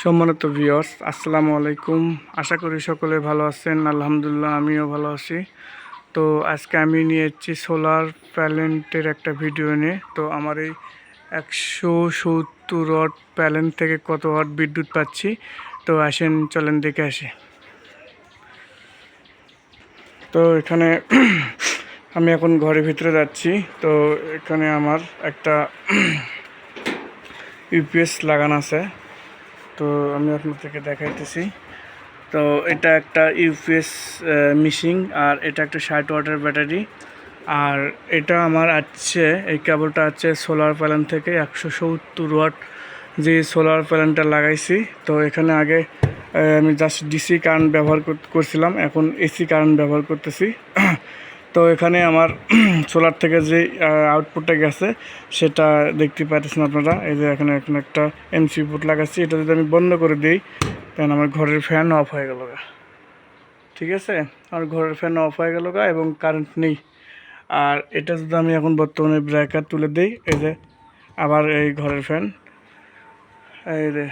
সম্মানিত ভিউয়ার্স, আসসালামু আলাইকুম। আশা করি সকলে ভালো আছেন। আলহামদুলিল্লাহ, আমিও ভালো আছি। তো আজকে আমি নিয়ে এসেছি সোলার প্যানেলের একটা ভিডিও নিয়ে। তো আমার এই 170 ওয়াট প্যানেল থেকে কত ওয়াট বিদ্যুৎ পাচ্ছি, তো আসেন চলেন দেখে আসি। তো এখানে আমি এখন ঘরের ভিতরে যাচ্ছি। তো এখানে আমার একটা ইউপিএস লাগানো আছে। তো আমি আপনাদেরকে দেখাইতেছি। তো এটা একটা ইউপিএস মেশিন, আর এটা একটা 60 ওয়াটের ব্যাটারি। আর এটা আমার আছে, এই কেবলটা আছে সোলার প্যানেল থেকে 170 ওয়াট যে সোলার প্যানেলটা লাগাইছি। তো এখানে আগে আমি জাস্ট ডিসি কারেন্ট ব্যবহার করছিলাম, এখন এসি কারেন্ট ব্যবহার করতেছি। তো এখানে আমার সোলার থেকে যে আউটপুটটা গেছে সেটা দেখতে পাচ্ছেন আপনারা। এই যে এখানে একটা এমসি পোর্ট লাগাচ্ছি। এটা যদি আমি বন্ধ করে দিই, তাহলে আমার ঘরের ফ্যান অফ হয়ে গেল। ঠিক আছে, আমার ঘরের ফ্যান অফ হয়ে গেল এবং কারেন্ট নেই। আর এটা যদি আমি এখন বর্তমানে ব্রেকার তুলে দিই, এই যে আবার এই ঘরের ফ্যান এই যে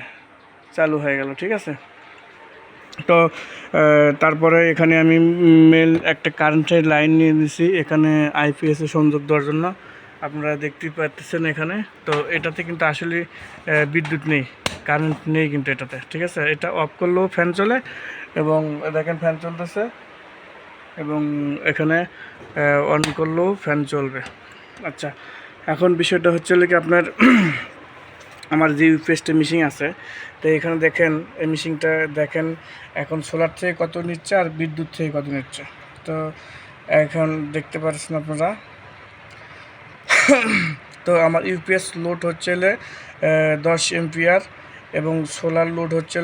চালু হয়ে গেল। ঠিক আছে, তো তারপরে এখানে আমি মেল একটা কারেন্টের লাইন নিয়ে নিয়েছি এখানে আইপিএসে সংযোগ দেওয়ার জন্য। আপনারা দেখতেই পাচ্ছেন এখানে। তো এটাতে কিন্তু আসলে বিদ্যুৎ নেই, কারেন্ট নেই কিন্তু এটাতে। ঠিক আছে, এটা অফ করলেও ফ্যান চলে এবং দেখেন ফ্যান চলতেছে, এবং এখানে অন করলেও ফ্যান চলবে। আচ্ছা, এখন বিষয়টা হচ্ছে কি আপনার আমার যে ইউপিএসটা মেশিন আছে, তো এখানে দেখেন এই মেশিনটা দেখেন এখন সোলার থেকে কত নিচ্ছে আর বিদ্যুৎ থেকে কত নিচ্ছে। তো এখন দেখতে পাচ্ছেন আপনারা। তো আমার ইউপিএস লোড হচ্ছে 10 এম্পিয়ার এবং সোলার লোড হচ্ছে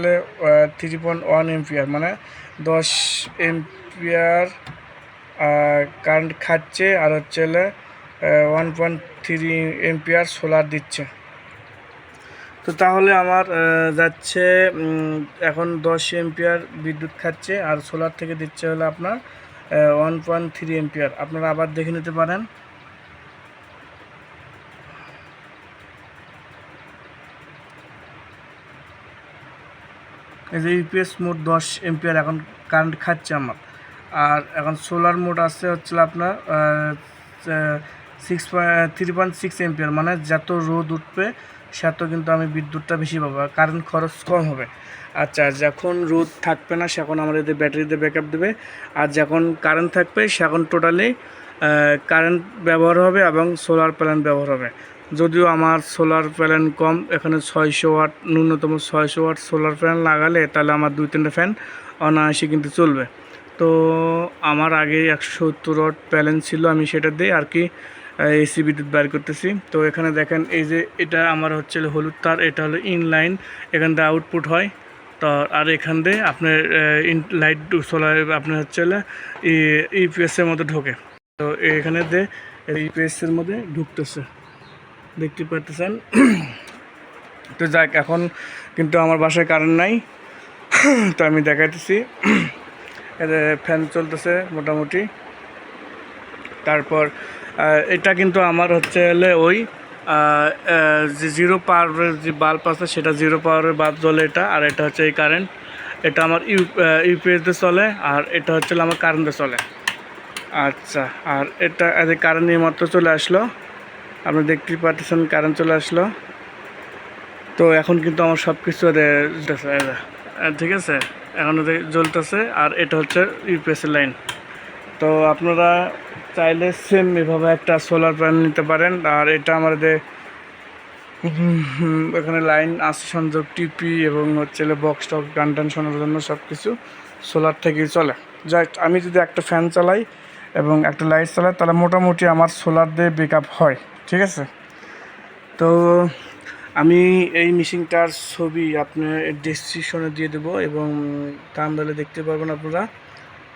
3.1 এম্পিয়ার, মানে 10 এম্পিয়ার কারেন্ট খাচ্ছে আর হচ্ছে 1.3 এম্পিয়ার সোলার দিচ্ছে। তো তাহলে আমার যাচ্ছে এখন 10 এম্পিয়ার বিদ্যুৎ খাচ্ছে আর সোলার থেকে দিচ্ছে হলো আপনার 1.3 এম্পিয়ার। আপনারা আবার দেখে নিতে পারেন। এই যে ইউপিএস মোড 10 এম্পিয়ার এখন কারেন্ট খাচ্ছে আমার। আর এখন সোলার মোড আছে হচ্ছে আপনার 3.6 এম্পিয়ার, মানে যত রোদ উঠবে সেত কিন্তু আমি বিদ্যুৎটা বেশি পাবো, কারেন্ট খরচ কম হবে। আচ্ছা, যখন রোদ থাকবে না সেখন আমার এদের ব্যাটারিতে ব্যাকআপ দেবে, আর যখন কারেন্ট থাকবে সেখন টোটালি কারেন্ট ব্যবহার হবে এবং সোলার প্যানেল ব্যবহার হবে। যদিও আমার সোলার প্যানেল কম, এখানে 600 ওয়াট, ন্যূনতম 600 ওয়াট সোলার প্যানেল লাগালে তাহলে আমার 2-3টা ফ্যান অনায়াসে কিন্তু চলবে। তো আমার আগে 170 ওয়াট প্যানেল ছিল, আমি সেটা দিয়ে আর কি এসি বিদ্যুৎ বাইর করতেছি। তো এখানে দেখেন এই যে এটা আমার হচ্ছে হলুদ তার, এটা হলো ইনলাইন, এখান থেকে আউটপুট হয়। তো আর এখান দিয়ে আপনার লাইট সোলার আপনার হচ্ছে ইউপিএসের মধ্যে ঢোকে। তো এখানে দিয়ে ইউপিএসের মধ্যে ঢুকতেছে, দেখতে পাচ্ছেন। তো যাক, এখন কিন্তু আমার বাসায় কারেন্ট নাই, তো আমি দেখাইতেছি। ফ্যান চলতেছে মোটামুটি। তারপর এটা কিন্তু আমার হচ্ছে ওই যে 0 পাওয়ারের যে বাল্ব আছে সেটা 0 পাওয়ারের বাল্ব জ্বলে এটা। আর এটা হচ্ছে এই কারেন্ট, এটা আমার ইউপিএসতে চলে, আর এটা হচ্ছে আমার কারেন্টে চলে। আচ্ছা, আর এটা কারেন্ট নিয়ে মাত্র চলে আসলো, আপনি দেখতেই পাচ্ছেন কারেন্ট চলে আসলো। তো এখন কিন্তু আমার সব কিছু ঠিক আছে, এখন জ্বলতেছে। আর এটা হচ্ছে ইউপিএসের লাইন। তো আপনারা চাইলে সেম এভাবে একটা সোলার প্যানেল নিতে পারেন। আর এটা আমাদের এখানে লাইন আছে সংযোগ, টিপি এবং হচ্ছে বক্স টক গান টান শোনার জন্য সব কিছু সোলার থেকেই চলে। জাস্ট আমি যদি একটা ফ্যান চালাই এবং একটা লাইট চালাই তাহলে মোটামুটি আমার সোলার দিয়ে ব্যাকআপ হয়। ঠিক আছে, তো আমি এই মেশিনটার ছবি আপনার ডেসক্রিপশনে দিয়ে দেবো এবং থাম্বনেলে দেখতে পারবেন আপনারা।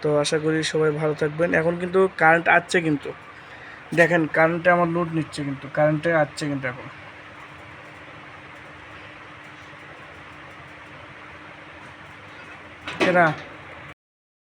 তো আশা করি সবাই ভালো থাকবেন। এখন কিন্তু কারেন্ট আসছে, কিন্তু দেখেন কারেন্টে আমার লোড নিচ্ছে, কিন্তু কারেন্টে আসছে কিন্তু এখন। এরা